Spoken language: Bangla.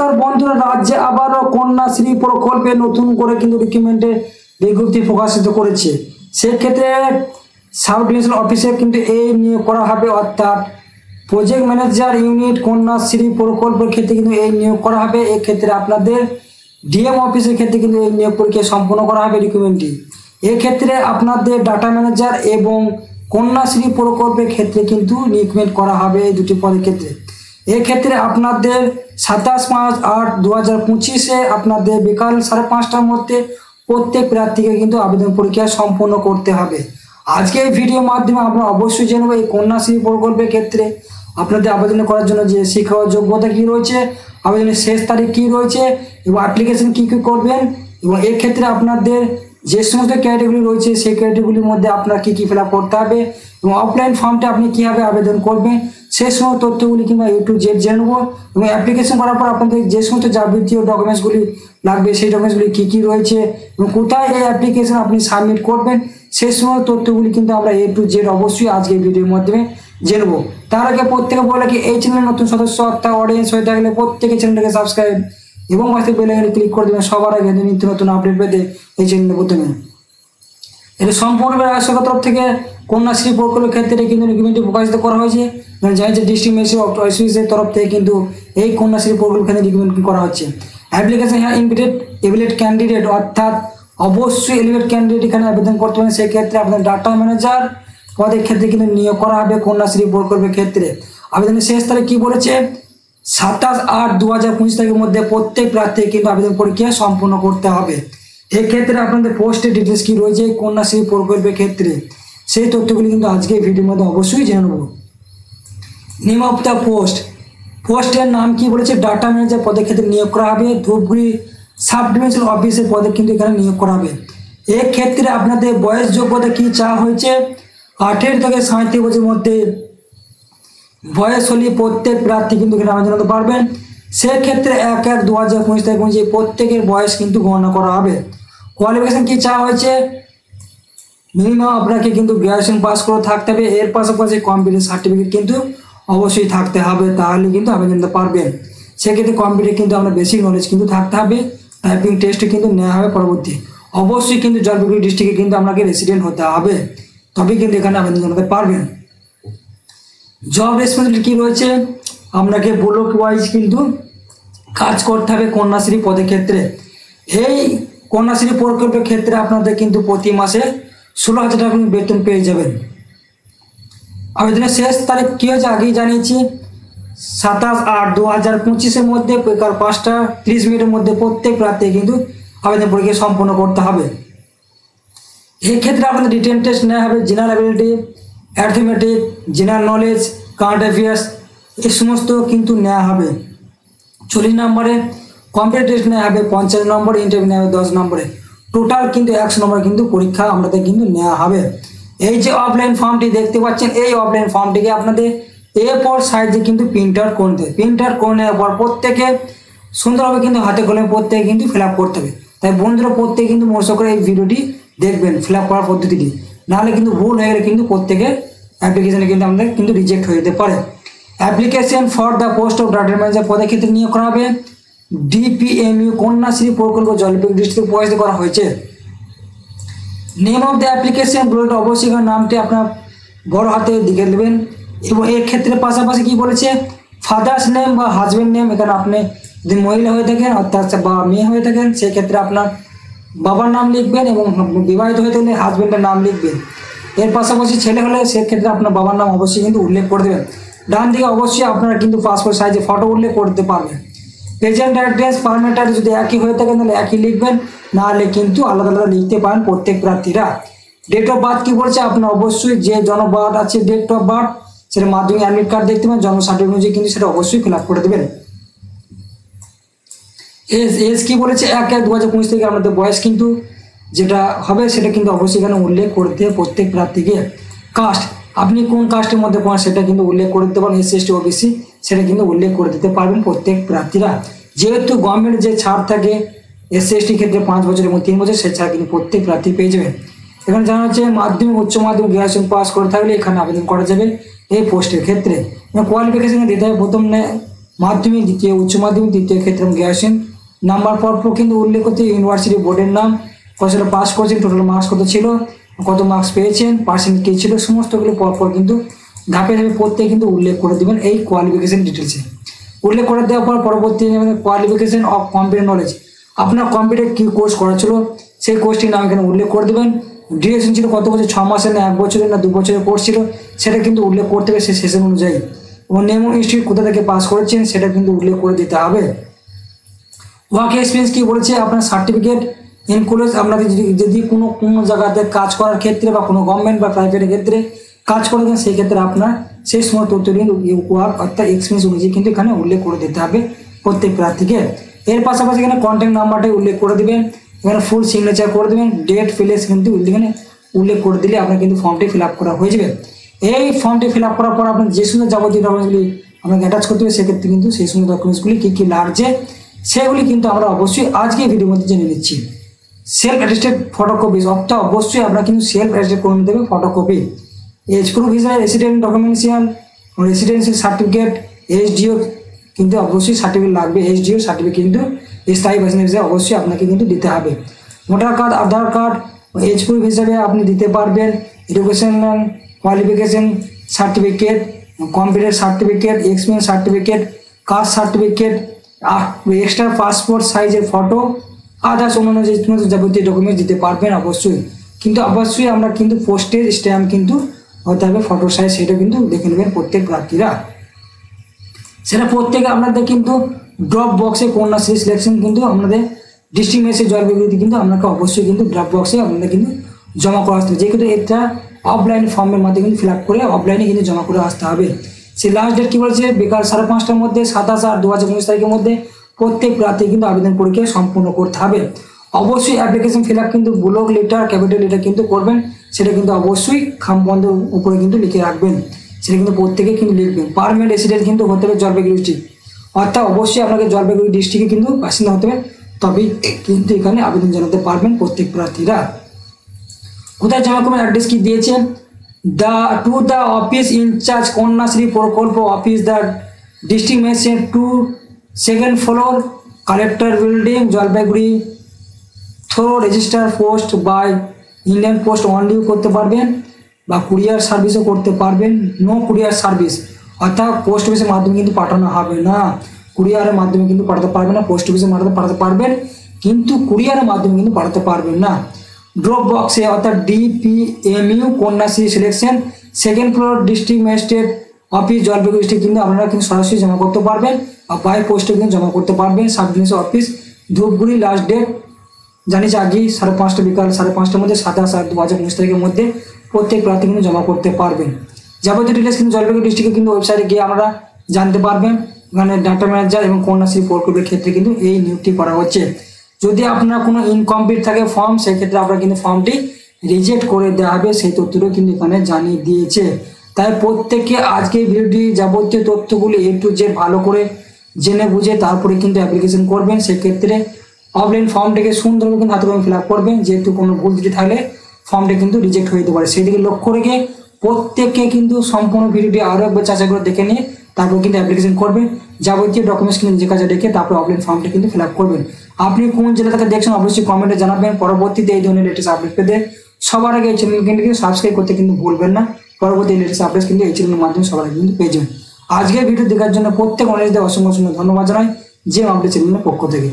নমস্কার বন্ধুরা, রাজ্যে আবারও কন্যাশ্রী প্রকল্পে নতুন করে কিন্তু রিক্রুটমেন্টের বিজ্ঞপ্তি প্রকাশিত করেছে। সেক্ষেত্রে সাব ডিভিশন অফিসে কিন্তু এই নিয়োগ করা হবে, অর্থাৎ প্রজেক্ট ম্যানেজার ইউনিট কন্যাশ্রী প্রকল্পের ক্ষেত্রে কিন্তু এই নিয়োগ করা হবে। এক্ষেত্রে আপনাদের ডিএম অফিসের ক্ষেত্রে কিন্তু এই নিয়োগ প্রক্রিয়া সম্পন্ন করা হবে রিক্রুটমেন্টটি। এক্ষেত্রে আপনাদের ডাটা ম্যানেজার এবং কন্যাশ্রী প্রকল্পের ক্ষেত্রে কিন্তু রিক্রুটমেন্ট করা হবে এই দুটি পদের ক্ষেত্রে। এক্ষেত্রে আপনাদের 27/8/2025 আপনাদের বিকাল 5:30টার মধ্যে প্রত্যেক প্রার্থীকে কিন্তু আবেদন প্রক্রিয়া সম্পন্ন করতে হবে। আজকে এই ভিডিওর মাধ্যমে আমরা অবশ্যই জানবো এই কন্যাশ্রী প্রকল্পের ক্ষেত্রে আপনাদের আবেদন করার জন্য যে শিক্ষা যোগ্যতা কী রয়েছে, আবেদনের শেষ তারিখ কী রয়েছে এবং অ্যাপ্লিকেশন কী কী করবেন, এবং এক্ষেত্রে আপনাদের যে সমস্ত ক্যাটাগরি রয়েছে সেই ক্যাটাগরির মধ্যে আপনার কী কী ফিল আপ করতে হবে এবং অফলাইন ফর্মটা আপনি কীভাবে আবেদন করবেন সেই সমস্ত তথ্যগুলি কিংবা A to Z জেনে নেব। এবং অ্যাপ্লিকেশন করার পর আপনাদের যে সমস্ত যাবতীয় ডকুমেন্টসগুলি লাগবে সেই ডকুমেন্টসগুলি কী কী রয়েছে এবং কোথায় এই অ্যাপ্লিকেশন আপনি সাবমিট করবেন সেই সমস্ত তথ্যগুলি কিন্তু আমরা A to Z অবশ্যই আজকে ভিডিওর মাধ্যমে জেনব। তার আগে প্রত্যেকে বলে কি এই চ্যানেলের নতুন সদস্য অর্থাৎ অডিয়েন্স হয়ে থাকলে প্রত্যেকে চ্যানেলটাকে সাবস্ক্রাইব এবং পাশে বেল আইকনে ক্লিক করে দেবেন সবার আগে নিত্য নতুন আপডেট পেতে এই চ্যানেলের প্রথমে। এটা সম্পূর্ণ সরকার তরফ থেকে কন্যাশ্রী প্রকল্পের ক্ষেত্রে কিন্তু রিক্রুটমেন্টটি প্রকাশিত করা হয়েছে। জানি যে ডিস্ট্রিক্ট ম্যাজিস্ট্রেট অফিসের তরফ থেকে কিন্তু এই কন্যাশ্রী প্রকল্পের ক্ষেত্রে রিক্রুটমেন্ট করা হচ্ছে। অ্যাপ্লিকেশন ইনভিটেড এলিজিবল ক্যান্ডিডেট, অর্থাৎ অবশ্যই এলিজিবল ক্যান্ডিডেট এখানে আবেদন করতে হবে। সেক্ষেত্রে আপনার ডাটা ম্যানেজার পদের ক্ষেত্রে কিন্তু নিয়োগ করা হবে কন্যাশ্রী প্রকল্পের ক্ষেত্রে। আবেদনের শেষ তারিখ কী বলেছে? 27/8/2025 তারিখের মধ্যে প্রত্যেক প্রার্থী কিন্তু আবেদন প্রক্রিয়া সম্পূর্ণ করতে হবে। এক্ষেত্রে আপনাদের পোস্টের ডিটেলস কী রয়েছে কন্যাশ্রী প্রকল্পের ক্ষেত্রে সেই তথ্যগুলি কিন্তু আজকে ভিডিওর মধ্যে অবশ্যই জেনে নেব। নেম অফ দ্য পোস্টের নাম কি বলেছে? ডাটা ম্যানেজার পদের ক্ষেত্রে নিয়োগ করা হবে। ধূপগুড়ি সাব ডিভিশন অফিসের পদে কিন্তু এখানে নিয়োগ করা হবে। এক্ষেত্রে আপনাদের বয়স যোগ্যতা কি চাওয়া হয়েছে? 18 থেকে 37 বছরের মধ্যে বয়স হলে প্রত্যেক প্রার্থী কিন্তু এখানে আবেদন করতে পারবেন। সেক্ষেত্রে 1/1/2025 তারিখ অনুযায়ী প্রত্যেকের বয়স কিন্তু গণনা করা হবে। কোয়ালিফিকেশন কি চাওয়া হয়েছে? মিনিমাম আপনাকে কিন্তু গ্র্যাজুয়েশন পাস করে থাকতে হবে, এর পাশাপাশি কম্পিউটার সার্টিফিকেট কিন্তু অবশ্যই থাকতে হবে, তাহলে কিন্তু আবেদন করতে পারবেন। সেক্ষেত্রে কম্পিউটার কিন্তু আপনার বেসিক নলেজ কিন্তু থাকতে হবে। টাইপিং টেস্ট কিন্তু নেওয়া হবে পরবর্তী। অবশ্যই কিন্তু জলপাইগুড়ি ডিস্ট্রিক্টে কিন্তু আপনাকে রেসিডেন্ট হতে হবে, তবেই কিন্তু এখানে আবেদন করতে পারবেন। জব রেসপন্সিবিলিটি কী রয়েছে? আপনাকে ব্লক ওয়াইজ কিন্তু কাজ করতে হবে কন্যাশ্রী পদের ক্ষেত্রে। এই কন্যাশ্রী প্রকল্পের ক্ষেত্রে আপনাদের কিন্তু প্রতি মাসে 16,000 টাকা বেতন পেয়ে যাবেন। আবেদনের শেষ তারিখ কী হয়েছে আগেই জানিয়েছি, 27/8/2025 মধ্যে বিকাল 5:30 মধ্যে প্রত্যেক প্রার্থী কিন্তু আবেদন প্রক্রিয়া সম্পন্ন করতে হবে। এক্ষেত্রে আপনাদের রিটেন টেস্ট নেওয়া হবে, general ability, arithmetic, general knowledge, current affairs এই সমস্ত কিন্তু নেওয়া হবে 40 নম্বরে। কম্পিউটার টেস্ট নেওয়া হবে 50 নম্বরে, ইন্টারভিউ নেওয়া হবে 10 নম্বরে। টোটাল কিন্তু 100 নম্বর কিন্তু পরীক্ষা আমাদের কিন্তু নেওয়া হবে। এই যে অফলাইন ফর্মটি দেখতে পাচ্ছেন, এই অফলাইন ফর্মটিকে আপনাদের A4 সাইজে কিন্তু প্রিন্ট আউট করতে হবে। প্রিন্ট আউট করে নেওয়ার পর প্রত্যেকে সুন্দরভাবে কিন্তু হাতে কলমে প্রত্যেকে কিন্তু ফিল আপ করতে হবে। তাই বন্ধুরা প্রত্যেকে কিন্তু মনোযোগ করে এই ভিডিওটি দেখবেন ফিল আপ করার পদ্ধতিটি, নাহলে কিন্তু ভুল হয়ে গেলে কিন্তু প্রত্যেকের অ্যাপ্লিকেশনে কিন্তু আমাদের কিন্তু রিজেক্ট হয়ে যেতে পারে। Application for the post of data manager পদের ক্ষেত্রে নিয়োগ করা হবে। DPMU কন্যাশ্রী প্রকল্প জলপাইগুড়ি ডিস্ট্রিক্টে প্রকাশিত করা হয়েছে। নেম অফ দ্য অ্যাপ্লিকেশন বলতে অবশ্যই নামটি আপনার বড় হাতে দিকে দেবেন। এবং এর ক্ষেত্রে পাশাপাশি কি বলেছে? ফাদার্স নেম বা হাজব্যান্ড নেম, এখানে আপনি যদি মহিলা হয়ে থাকেন অর্থাৎ বা মেয়ে হয়ে থাকেন সেক্ষেত্রে আপনার বাবার নাম লিখবেন এবং বিবাহিত হয়ে থাকলে হাজব্যান্ডের নাম লিখবেন। এর পাশাপাশি ছেলে হলে সেক্ষেত্রে আপনার বাবার নাম অবশ্যই কিন্তু উল্লেখ করে দেবেন। ডান দিকে অবশ্যই আপনারা কিন্তু পাসপোর্ট সাইজে ফটো উল্লেখ করতে পারবেন। প্রেজেন্ট অ্যাড্রেস পারমানেন্ট অ্যাড্রেস যদি একই হয়ে থাকে তাহলে একই লিখবেন, নাহলে কিন্তু আলাদা আলাদা লিখতে পারেন প্রত্যেক প্রার্থীরা। ডেট অফ বার্থ কী বলছে? আপনার অবশ্যই যে জন্মবার্থ আছে ডেট অফ বার্থ সেটা মাধ্যমিক অ্যাডমিট কার্ড দেখতে পাবেন, জন্ম সার্টিফিকেট অনুযায়ী কিন্তু সেটা অবশ্যই ফিল আপ করে দেবেন। এজ কী বলেছে? 1/1/2025 থেকে আপনাদের বয়স কিন্তু যেটা হবে সেটা কিন্তু অবশ্যই এখানে উল্লেখ করতে প্রত্যেক প্রার্থীকে। কাস্ট, আপনি কোন কাস্টের মধ্যে পড়েন সেটা কিন্তু উল্লেখ করে দিতে পারেন। SC ST OBC সেটা কিন্তু উল্লেখ করে দিতে পারবেন প্রত্যেক প্রার্থীরা। যেহেতু গভর্নমেন্ট যে ছাড় থাকে SC ST ক্ষেত্রে 5 বছর এবং 3 বছর, সে ছাড় কিন্তু প্রত্যেক প্রার্থী পেয়ে যাবেন। এখানে জানা হচ্ছে মাধ্যমিক উচ্চ মাধ্যমিক গ্র্যাজুয়েশন পাস করে থাকলে এখানে আবেদন করা যাবে এই পোস্টের ক্ষেত্রে। কোয়ালিফিকেশন দিতে হবে প্রথম মাধ্যমিক, দ্বিতীয় উচ্চ মাধ্যমিক, তৃতীয় ক্ষেত্রে গ্র্যাজুয়েশন। নাম্বার পরপর কিন্তু উল্লেখ করতে ইউনিভার্সিটি বোর্ডের নাম, কত সালে পাস করেছেন, টোটাল মার্কস কত ছিল, কত মার্কস পেয়েছেন, পার্সেন্ট কী ছিল, সমস্তগুলো পরপর কিন্তু ধাপে ধাপে প্রত্যেক কিন্তু উল্লেখ করে দেবেন এই কোয়ালিফিকেশন ডিটেলসে। উল্লেখ করে দেওয়ার পর পরবর্তী কোয়ালিফিকেশন অফ কম্পিউটার নলেজ, আপনার কম্পিউটার কী কোর্স করা ছিল সেই কোর্সটির নাম এখানে উল্লেখ করে দেবেন। ডিউরেশন ছিল কত বছর, 6 মাসের না 1 বছরের না 2 বছরের কোর্স ছিল সেটা কিন্তু উল্লেখ করতে হবে সেই সেশন অনুযায়ী। এবং নেম ইনস্টিটিউট কোথা থেকে পাস করেছেন সেটা কিন্তু উল্লেখ করে দিতে হবে। ওয়ার্ক এক্সপিরিয়েন্স কী বলেছে, আপনার সার্টিফিকেট ইনক্লুড, আপনাদের যদি কোনো জায়গাতে কাজ করার ক্ষেত্রে বা কোনো গভর্নমেন্ট বা প্রাইভেটের ক্ষেত্রে কাজ করেন সেই ক্ষেত্রে আপনার সেই সময় তথ্য কিন্তু ওয়ার্ক অর্থাৎ এক্সপিরিয়েন্স অনুযায়ী কিন্তু এখানে উল্লেখ করে দিতে হবে প্রত্যেক প্রার্থীকে। এর পাশাপাশি এখানে কন্ট্যাক্ট নাম্বারটাই উল্লেখ করে দেবেন, এখানে ফুল সিগনেচার করে দেবেন, ডেট প্লেস কিন্তু এখানে উল্লেখ করে দিলে আপনার কিন্তু ফর্মটি ফিল আপ করা হয়ে যাবে। এই ফর্মটি ফিল আপ করার পর আপনার যে সময় যাবতীয় ডকুমেন্টসগুলি আপনাকে অ্যাটাচ করতে হবে সেক্ষেত্রে কিন্তু সেই সময় ডকুমেন্টসগুলি কী কী লাগছে সেগুলি কিন্তু আমরা অবশ্যই আজকে ভিডিওর মধ্যে জেনে নিচ্ছি। সেলফ অ্যাটেস্টেড ফটোকপি, অর্থাৎ অবশ্যই আপনার কিন্তু সেলফ অ্যাটেস্টেড করে নিতে হবে ফটোকপি। এজ প্রুফ হিসাবে resident documentation, residential certificate, HDO কিন্তু অবশ্যই সার্টিফিকেট লাগবে, এইচডিও সার্টিফিকেট কিন্তু স্থায়ী বাসিন্দা হিসেবে অবশ্যই আপনাকে কিন্তু দিতে হবে। Voter card, Aadhaar card, age proof হিসাবে আপনি দিতে পারবেন educational qualification certificate, computer certificate, experience certificate, caste certificate, extra passport সাইজের ফটো, আদার্স অন্যান্য যে যাবতীয় ডকুমেন্টস দিতে পারবেন অবশ্যই। কিন্তু অবশ্যই আমরা কিন্তু পোস্টের স্ট্যাম্প কিন্তু হতে হবে ফটো সাইজ, সেটা কিন্তু দেখে নেবেন প্রত্যেক প্রার্থীরা। সেটা প্রত্যেকে আপনাদের কিন্তু ড্রপ বক্সে কন্যাশ্রী সিলেকশন কিন্তু আপনাদের ডিস্ট্রিক্ট ম্যাজিস্ট্রেট জলপাইগুড়িতে কিন্তু আপনাকে অবশ্যই কিন্তু ড্রপ বক্সে আপনাদের কিন্তু জমা করে আসতে হবে, যেহেতু এটা অফলাইন ফর্মের মাধ্যমে কিন্তু ফিল আপ করে অফলাইনে কিন্তু জমা করে আসতে হবে। সেই লাস্ট ডেট কী বলছে, বিকাল 5:30টার মধ্যে 27/8/2019 তারিখের মধ্যে প্রত্যেক প্রার্থী কিন্তু আবেদন পরীক্ষা সম্পূর্ণ করতে হবে। অবশ্যই অ্যাপ্লিকেশন ফিল আপ কিন্তু ব্লক লেটার, ক্যাপিটাল লেটার কিন্তু করবেন, সেটা কিন্তু অবশ্যই খামবন্ধের উপরে কিন্তু লিখে রাখবেন, সেটা কিন্তু প্রত্যেকে কিন্তু লিখবেন। পার্মানেন্ট রেসিডেন্ট কিন্তু হতে হবে জলপাইগুড়ি ডিস্ট্রিক্ট, অর্থাৎ অবশ্যই আপনাকে জলপাইগুড়ি ডিস্ট্রিক্টে কিন্তু বাসিন্দা হতে হবে, তবেই কিন্তু এখানে আবেদন জানাতে পারবেন প্রত্যেক প্রার্থীরা। কোথায় জমা করবেন, অ্যাড্রেস কি দিয়েছেন, দ্য অফিস ইনচার্জ কন্যাশ্রী প্রকল্প office, the district magistrate, 2 2nd floor, collector building, Jalpaiguri. Through register post by Indian post অনলিও করতে পারবেন বা কুরিয়ার সার্ভিসও করতে পারবেন। নো কুরিয়ার সার্ভিস, অর্থাৎ পোস্ট অফিসের মাধ্যমে কিন্তু পাঠানো হবে না, কুরিয়ারের মাধ্যমে কিন্তু পাঠাতে পারবেন না। পোস্ট অফিসের মাধ্যমে পাঠাতে পারবেন কিন্তু কুরিয়ারের মাধ্যমে কিন্তু পাঠাতে পারবেন না। ড্রপ বক্সে অর্থাৎ DPMU Kanyashree selection 2nd floor, district magistrate office, Jalpaiguri district কিন্তু আপনারা কিন্তু সরাসরি জমা করতে পারবেন আর বাই পোস্টে কিন্তু জমা করতে পারবেন। Sub division office Dhupguri, last date জানিয়েছি আগে 5:30 বিকাল 5:30টার মধ্যে 27/8/2019 তারিখের মধ্যে প্রত্যেক প্রার্থী কিন্তু জমা করতে পারবেন। যাবতীয় ডিটেলস কিন্তু জলপাইগুড়ি ডিস্ট্রিক্টে কিন্তু ওয়েবসাইটে গিয়ে আমরা জানতে পারবেন। এখানে ডাটা ম্যানেজার এবং কন্যাশ্রী প্রকল্পের ক্ষেত্রে কিন্তু এই নিয়োগটি করা হচ্ছে। যদি আপনার কোনো ইনকমপ্লিট থাকে ফর্ম, সেক্ষেত্রে আপনার কিন্তু ফর্মটি রিজেক্ট করে দেওয়া হবে, সেই তথ্যটাও কিন্তু এখানে জানিয়ে দিয়েছে। তাই প্রত্যেকে আজকে ভিডিওটি যাবতীয় তথ্যগুলি A to Z ভালো করে জেনে বুঝে তারপরে কিন্তু অ্যাপ্লিকেশন করবেন। সেক্ষেত্রে অফলাইন ফর্মটিকে সুন্দরভাবে কিন্তু হাতে কলমে ফিল আপ করবেন, যেহেতু কোনো ভুল ত্রুটি থাকলে ফর্মটা কিন্তু রিজেক্ট হয়ে যেতে পারে, সেদিকে লক্ষ্য রেখে প্রত্যেককে কিন্তু সম্পূর্ণ ভিডিওটি আরও একবার যাচাই করে দেখে নিয়ে তারপর কিন্তু অ্যাপ্লিকেশন করবেন। যাবতীয় ডকুমেন্টস কিন্তু যে কাজে রেখে তারপর অফলাইন ফর্মটি কিন্তু ফিল আপ করবেন। আপনি কোন জেলা থেকে দেখছেন অবশ্যই কমেন্টে জানাবেন। পরবর্তীতে এই ধরনের লেটেস্ট আপডেট পেতে সবার আগে এই চ্যানেল কিন্তু সাবস্ক্রাইব করতে কিন্তু ভুলবেন না। পরবর্তী লেটেস্ট আপডেট কিন্তু এই চ্যানেলের মাধ্যমে সবার আগে কিন্তু পেয়ে যাবেন। আজকের ভিডিও দেখার জন্য প্রত্যেক অনেক অসংখ্য ধন্যবাদ জানাই যে আপডেট চ্যানেলের পক্ষ থেকে।